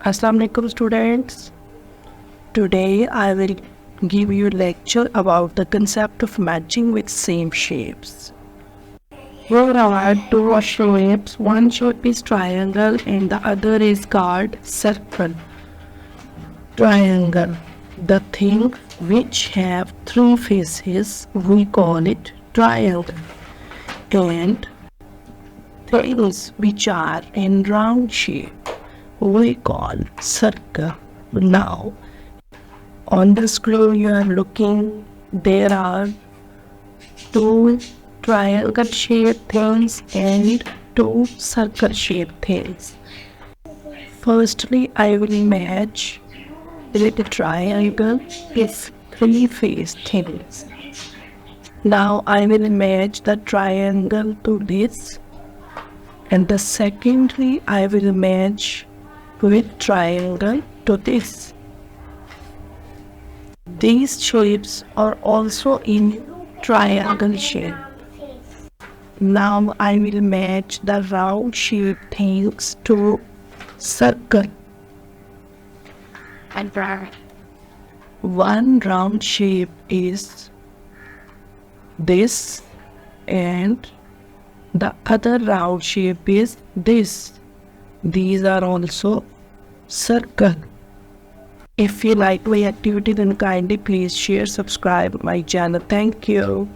Assalamu alaikum students. Today I will give you a lecture about the concept of matching with same shapes. Here are two shapes. One shape is triangle and the other is called circle. Triangle. The things which have three faces, we call it triangle. And things which are in round shape, we call circle. Now, on the screen you are looking, there are two triangle shaped things and two circle shaped things. Firstly, I will match the triangle with three faced things. Now I will match the triangle to this, and the secondly I will match with triangle to this. These shapes are also in triangle shape. Now I will match the round shaped things to circle. And one round shape is this and the other round shape is this. These are also circle. If you like my activity, then kindly please share, subscribe my channel. Thank you.